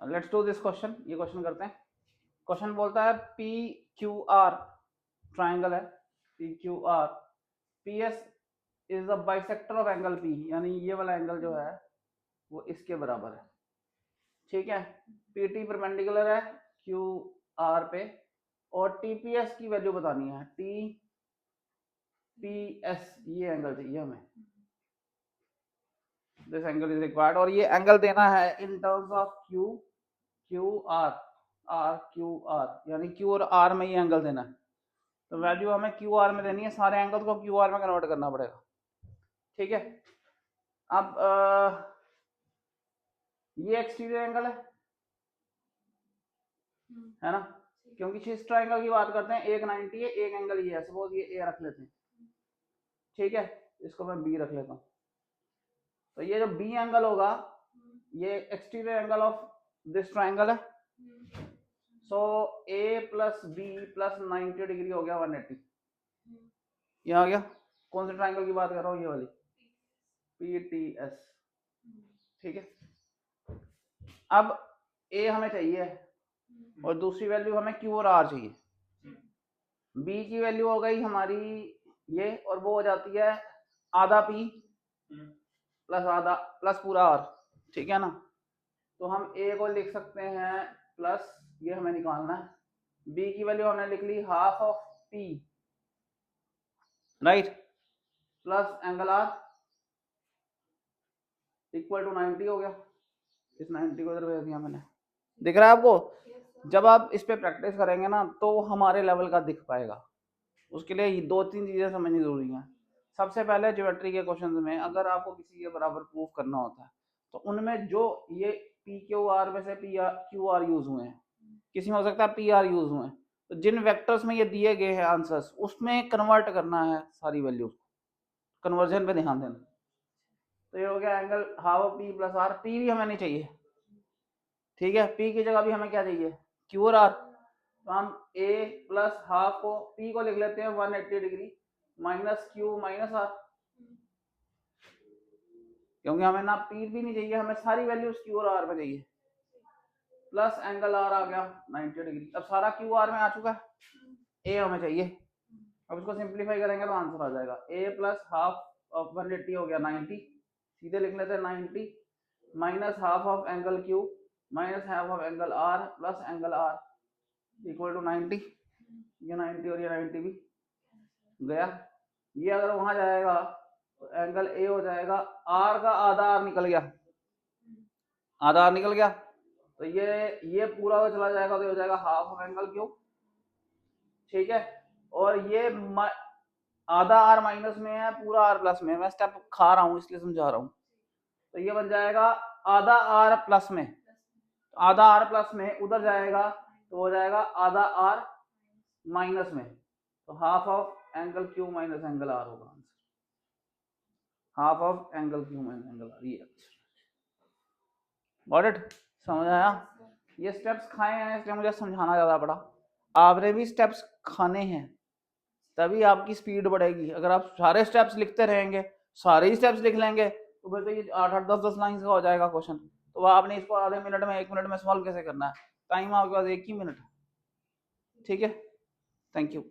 Let's do this question. ये question करते हैं। क्वेश्चन बोलता है पी क्यू आर ट्राइंगल है, P Q R, P S is the bisector of angle P, यानी ये वाला एंगल जो है वो इसके बराबर है। ठीक है, पी टी परपेंडिकुलर है क्यू आर पे, और टी पी एस की वैल्यू बतानी है। टी पी एस ये एंगल चाहिए हमें, दिस एंगल इज रिक्वायर्ड, और ये एंगल देना है in terms of Q Q R, R Q R, यानी क्यू और आर में ये एंगल देना है। तो वैल्यू हमें क्यू आर में देनी है, सारे एंगल को क्यू आर में कन्वर्ट करना पड़ेगा। ठीक है, अब ये एक्सटीरियर एंगल है ना, क्योंकि इस ट्राइंगल की बात करते हैं, एक 90 है, एक एंगल ये है, सपोज ये ए रख लेते हैं। ठीक है, इसको मैं बी रख लेता हूँ। तो ये जो बी एंगल होगा ये exterior angle of this triangle है। सो ए प्लस बी प्लस 90 डिग्री हो गया 180। ये आ गया। कौन से ट्राइंगल की बात कर रहा हूँ, ये वाली पी टी एस। ठीक है, अब ए हमें चाहिए और दूसरी वैल्यू हमें क्यू और आर चाहिए। बी की वैल्यू हो गई हमारी ये, और वो हो जाती है आधा पी प्लस आधा प्लस पूरा आर। ठीक है ना, तो हम ए को लिख सकते हैं प्लस, ये हमें निकालना है, बी की वैल्यू हमने लिख ली half of pi, right, plus angle R equal to 90 हो गया। इस 90 को इधर भेज दिया मैंने, दिख रहा है आपको? जब आप इस पे प्रैक्टिस करेंगे ना तो हमारे लेवल का दिख पाएगा। उसके लिए 2-3 चीजें समझनी जरूरी हैं। सबसे पहले ज्योमेट्री के क्वेश्चंस में अगर आपको किसी के बराबर प्रूफ करना होता है तो उनमें जो ये पी क्यू आर में से P R Q are use हुए हैं, किसी में हो सकता है पी आर यूज हुए हैं, तो जिन वेक्टर्स में ये दिए गए हैं आंसर्स उसमें कन्वर्ट करना है सारी वैल्यूज, कन्वर्जन पे ध्यान देना। तो ये हो गया angle half P plus R, P भी हमें नहीं चाहिए। ठीक है, पी की जगह भी हमें क्या चाहिए, क्यू और आर। तो हम ए प्लस हाफ को, पी को लिख लेते हैं 180 degree minus Q minus R, क्योंकि हमें ना पी भी नहीं चाहिए, हमें सारी वैल्यूज क्यू और आर में चाहिए। प्लस एंगल आर आ गया 90 डिग्री। अब सारा क्यू आर में आ चुका है, ए हमें चाहिए। अब इसको सिंप्लीफाई करेंगे तो आंसर आ जाएगा ए प्लस हाफ ऑफ 180 हो गया 90, सीधे लिख लेते हैं 90 minus half of angle Q minus half of angle R plus angle R equal to 90। ये 90 और ये 90 भी गया। ये अगर वहां जाएगा तो एंगल ए हो जाएगा, आर का आधा आर निकल गया, आधा आर निकल गया, तो ये पूरा चला जाएगा तो हो जाएगा हाफ ऑफ एंगल क्यू। ठीक है, और ये आधा आर माइनस में है, पूरा आर प्लस में, मैं स्टेप खा रहा हूँ इसलिए समझा रहा हूँ। तो ये बन जाएगा आधा आर प्लस में, आधा आर प्लस में उधर जाएगा तो हो जाएगा आधा आर माइनस में, तो half of angle Q minus angle R होगा answer, half of angle Q minus angle R. ये गॉट इट? समझ आया? ये स्टेप्स खाए हैं इसलिए मुझे समझाना ज्यादा पड़ा। आपने भी स्टेप्स खाने हैं तभी आपकी स्पीड बढ़ेगी। अगर आप सारे स्टेप्स लिखते रहेंगे, सारे ही स्टेप्स लिख लेंगे तो फिर तो ये 8-8 10-10 लाइन का हो जाएगा क्वेश्चन। तो आपने इसको आधे मिनट में 1 मिनट में सॉल्व कैसे करना है? टाइम आपके पास 1 ही मिनट है। ठीक है, थैंक यू।